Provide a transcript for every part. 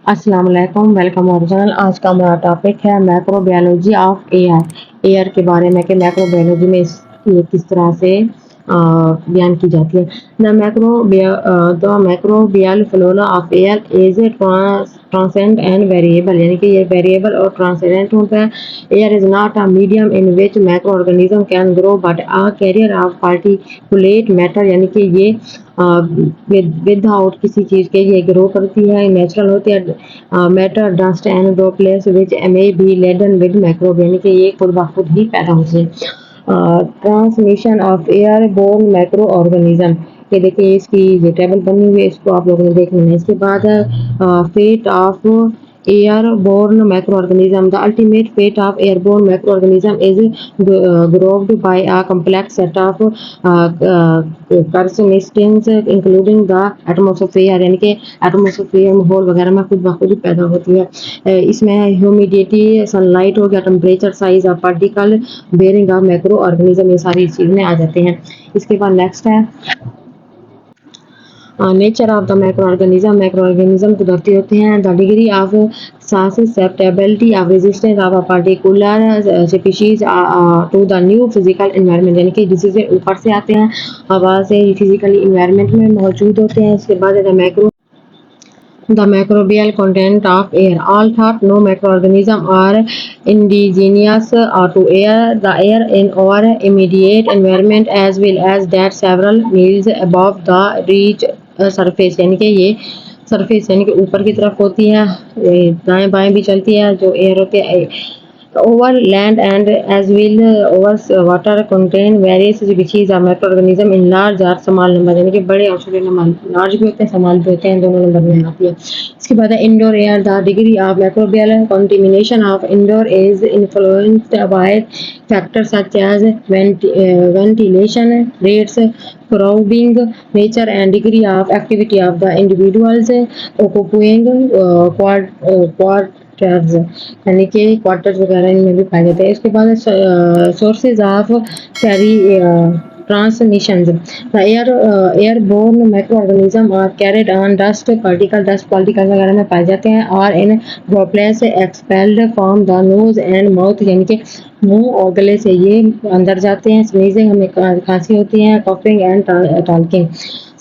अस्सलाम वालेकुम, वेलकम और चैनल। आज का हमारा टॉपिक है मैक्रोबायोलॉजी ऑफ एयर। एयर के बारे में कि मैक्रोबायोलॉजी में ये किस तरह से बयान की जाती है। The microbial flora of air is transient and variable, यानी कि ये वेरिएबल और ट्रांसेंडेंट होता है। Air is not a medium in which microorganism can grow but a carrier of particulate matter, यानी कि ये विदाउट किसी चीज़ के ये ग्रो करती है, नेचुरल होती है। Matter dust and droplets which may be laden with microbe, यानी कि ये खुद ब खुद ही पैदा होती है। Transmission of airborne microorganism, ये देखिए इसकी ये टेबल बनी हुई है, इसको आप लोगों ने देखना है। इसके बाद fate of airborne microorganism. The ultimate fate of airborne microorganism is grouped by a complex set of carcinogens including the atmosphere, यानी कि एटमोसफेयर माहौल वगैरह में खुद ब खुद पैदा होती है। इसमें ह्यूमिडिटी, सनलाइट हो गया, temperature, size of particle, bearing of macroorganism, ये सारी चीज़ में आ जाते हैं। इसके बाद नेक्स्ट है nature of the micro organism कुदरती होते हैं। The degree of susceptibility of resistance of a particular species to the new physical environment, यानी कि डिसीज ऊपर से आते हैं, हवा से फिजिकली इन्वायरमेंट में मौजूद होते हैं। इसके बाद the microbial content of air. All thought no microorganisms are indigenous to air, the air in our immediate environment as well as that several miles above the reach surface, यानी कि ये surface यानी कि ऊपर की तरफ होती है, दाएं बाएं भी चलती है जो एयर होती है। over land and as well over water contain various species of microorganism in large or small number, यानी कि बड़े और छोटे नंबर, लार्ज भी होते हैं, स्मॉल भी होते हैं, दोनों नंबर में आती है। इसके बाद है indoor air. The degree of microbial contamination of indoor is influenced by factors such as ventilation rates, crowding nature and degree of activity of the individuals occupying quarters, यानी कि क्वार्टर्स वगैरह इनमें भी पाए जाते हैं। इसके बाद sources of carry transmissions. The airborne microorganisms are carried on dust particles वगैरह में पाए जाते हैं, और इन droplets expelled from the nose and mouth, यानी कि मुंह और गले से ये अंदर जाते हैं। स्नीजिंग, हमें खांसी होती है, coughing and talking।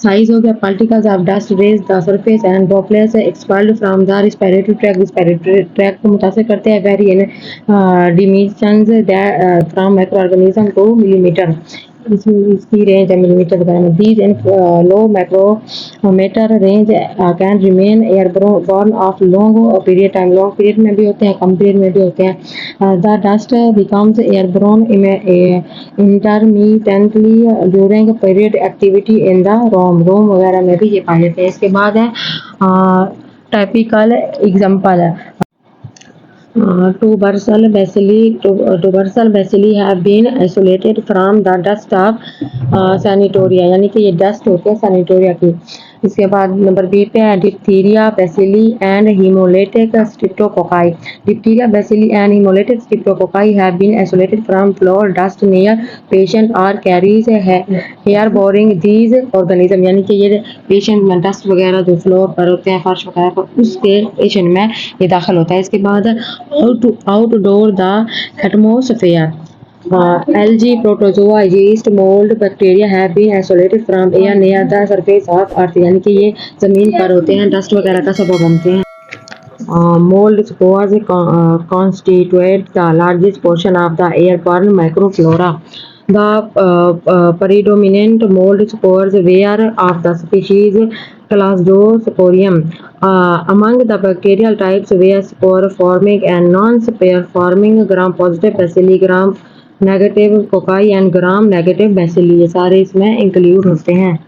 साइज हो गया, particles of dust raise the surface and droplets expelled from the respiratory tract को मुतासर करते हैं। Vary in dimensions from microorganism to millimetre, इसकी रेंज है मिलीमीटर वगैरह में। These in low micrometre range can remain airborne of long period time, long period में भी होते हैं, कम पीरियड में भी होते हैं। The dust becomes airborne intermittently during period activity in the room वगैरह में भी ये पाए जाते हैं। इसके बाद है typical example tubercle bacilli have been isolated from the dust of sanitoria, यानी कि ये डस्ट होते हैं सैनिटोरिया की। इसके बाद नंबर बी पे है diphtheria bacilli and haemolytic streptococci. Diphtheria bacilli and haemolytic streptococci have been isolated from floor dust near patient और carriers harbouring these organism, यानी कि ये पेशेंट में डस्ट वगैरह जो फ्लोर पर होते हैं, फर्श वगैरह पर, उसके पेशेंट में ये दाखिल होता है। इसके बाद outdoor the atmosphere. Algae, protozoa, yeast, mold, bacteria have been isolated from air near the surface of earth, यानी कि ये जमीन पर होते हैं, डस्ट वगैरह का सबब बनते हैं। Mold spores constitute the largest portion of the airborne microflora. The predominant mold spores were of the species Cladosporium. Among the bacterial types were spore-forming and non-spore-forming, gram-positive bacilli, gram-negative cocci and gram-negative bacilli, ये सारे इसमें include होते हैं।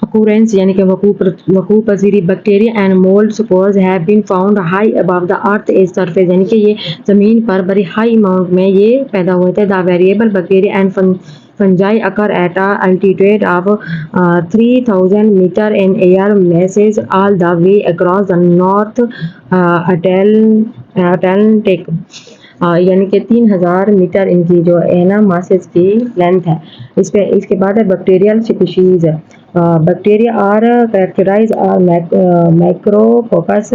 Occurrence यानी कि वकूअ पजीरी bacteria and mould spores have been found high above the earth's surface, यानी कि ये जमीन पर बड़ी हाई अमाउंट में ये पैदा हुए थे। The variable bacteria and fungi occur at an altitude of 3000 meter in air masses all the way across the North Atlantic, यानी कि 3000 मीटर इनकी जो है ना मासेस की लेंथ है। इसके बाद है bacterial species. Bacteria are characterized are macrococcus,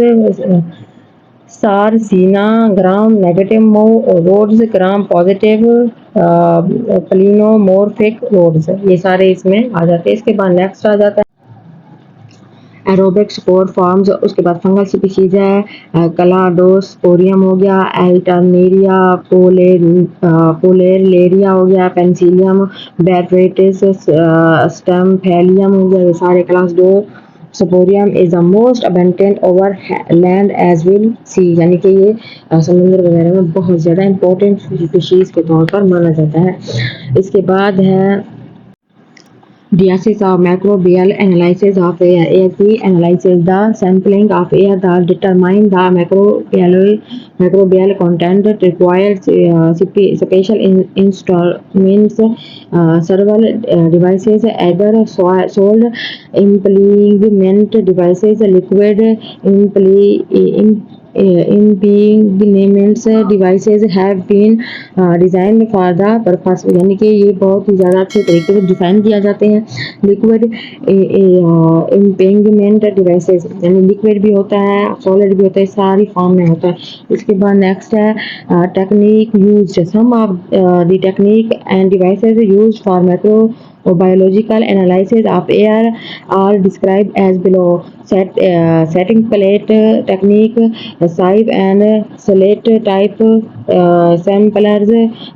Sarcina, gram negative rods, gram positive pleomorphic rods, ये सारे इसमें आ जाते हैं। इसके बाद नेक्स्ट आ जाता है एरोबिक स्पोर फॉर्म्स, उसके बाद फंगल स्पीशीज है क्लाडोस्पोरियम हो गया, एल्टरनेरिया, पोलेरिया हो गया, पेंसिलियम, बैरवेटिस, स्टेमफेलियम हो गया, ये सारे क्लास दो। Sporium is the most abundant over land as well sea, यानी कि ये समुद्र वगैरह में बहुत ज़्यादा इंपॉर्टेंट स्पीशीज के तौर पर माना जाता है। इसके बाद है Diasis of microbial analysis of air. AFP analyzes the sampling of air that determine the microbial content requires special instruments, several devices, either solid implement devices, liquid impingnements devices have been designed for the purpose, यानी कि ये बहुत ही ज़्यादा अच्छे तरीके से design किया जाते हैं। लिक्विड इम्पिंगमेंट डिवाइसेस, यानी लिक्विड भी होता है, सॉलिड भी होता है, सारी फॉर्म में होता है। इसके बाद नेक्स्ट है technique use, some of the technique and devices use for microbiological analysis of air are described as below. Setting plate technique, sieve and slate type samplers,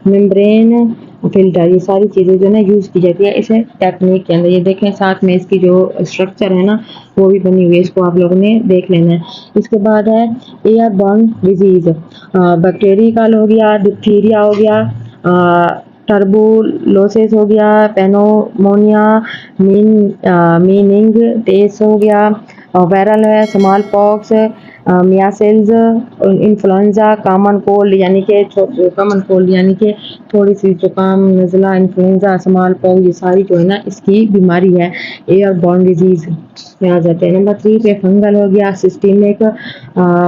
membrane filter, ये सारी चीज़ें जो ना यूज़ की जाती है इसे टेक्निक के अंदर। ये देखें साथ में इसकी जो स्ट्रक्चर है ना वो भी बनी हुई है, इसको आप लोगों ने देख लेना है। इसके बाद है एयरबॉर्न डिजीज, बैक्टीरियल हो गया, डिप्थीरिया हो गया, टर्बुलोसिस हो गया, पेनोमोनिया, मीनिंग टेस हो गया, वायरल है smallpox, measles, influenza, common cold यानी कि थोड़ी सी जुकाम, नज़ला, इन्फ्लुएंजा, स्मॉल पॉक्स, ये सारी जो है ना इसकी बीमारी है, एयरबॉर्न डिजीज में आ जाते हैं। नंबर 3 पे फंगल हो गया, सिस्टेमिक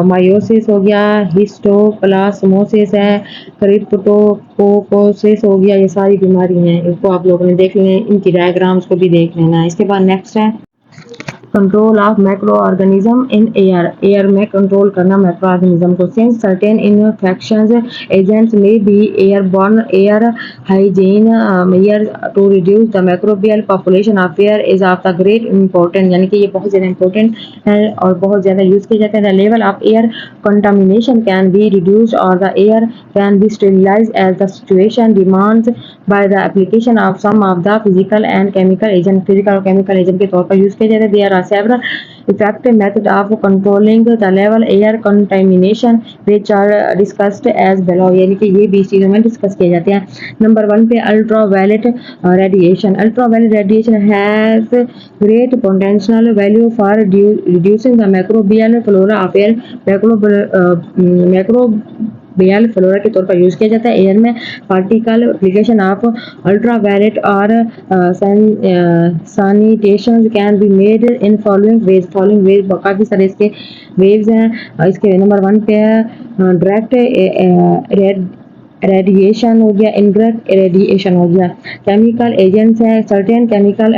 मायोसिस हो गया, हिस्टोप्लाज्मोसिस है, क्रिप्टोकोकोसिस हो गया, ये सारी बीमारी हैं, इसको आप लोगों ने देख लेना है, इनकी डायग्राम्स को भी देख लेना है। इसके बाद नेक्स्ट है control of microorganism in air, air में कंट्रोल करना माइक्रो ऑर्गेनिज्म को। Since certain infections agents may be airborne, air hygiene measure to reduce the microbial population of air is of the great important, यानी कि ये बहुत ज़्यादा important है और बहुत ज़्यादा यूज़ किया जाता है। The level of air contamination can be reduce और the air can be sterilise as the situation demands by the application of some of the physical and chemical agent, physical और chemical agent के तौर पर use किया जाता है। There are several effective methods of controlling the level air contamination which are discussed as below, यानी कि ये भी चीज़ों में डिस्कस किए जाते हैं। नंबर 1 पे ultraviolet radiation, ultraviolet radiation has great potential value for reducing the microbial flora of air, microbial flora के तौर पर यूज़ किया जाता है एयर में। पार्टिकल एप्लीकेशन ऑफ अल्ट्रावायलेट और sanitation can be made in following veg, काफ़ी सारे इसके वेव्स हैं। इसके नंबर 1 पे है डायरेक्ट रेडिएशन हो गया, इनडायरेक्ट रेडिएशन हो गया। केमिकल एजेंट्स हैं, सर्टेन केमिकल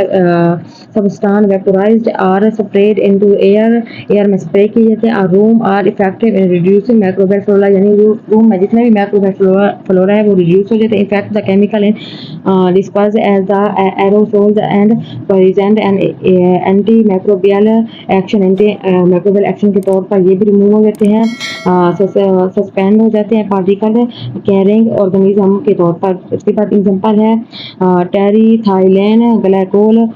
सब्सटेंस वेपोराइज्ड और स्प्रेड इनटू एयर, एयर में स्प्रे किए जाते हैं। और room are effective in reducing microbial flora, यानी रूम में जितने भी माइक्रोबियल फ्लोरा है वो रिड्यूस हो जाते हैं। Effect the chemical in disperse as the aerosols and present and anti microbial action, anti microbial action के तौर पर ये भी रिमूव हो जाते हैं, सस्पेंड हो जाते हैं पार्टिकल कैरिंग ऑर्गेनिज्म के तौर पर। इसके बाद एग्जांपल है टेरिथाइलेन ग्लाइकोल,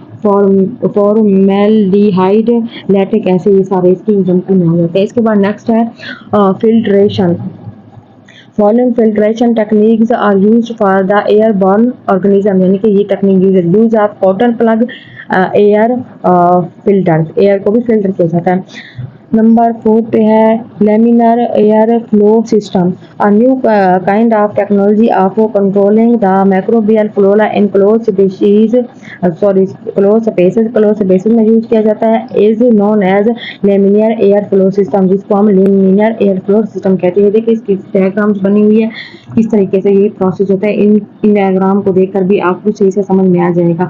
फॉर्मेल्डिहाइड, लैक्टिक एसिड, ये सारे इसके एग्जांपल में आ जाते हैं। इसके बाद नेक्स्ट है filtration. Following filtration techniques are used for the airborne organism, यानी कि ये technique use of cotton plug air filter, air को भी फिल्टर किया जाता है। नंबर 4 पे है laminar air flow system, a new kind of technology of controlling the microbial flora in close spaces में यूज किया जाता है, is known as laminar air flow system, जिसको हम लेमिनर एयर फ्लो सिस्टम कहते हैं। देखिए इसकी डायग्राम्स बनी हुई है, किस तरीके से ये प्रोसेस होता है, इन डायग्राम को देखकर भी आपको सही से समझ में आ जाएगा।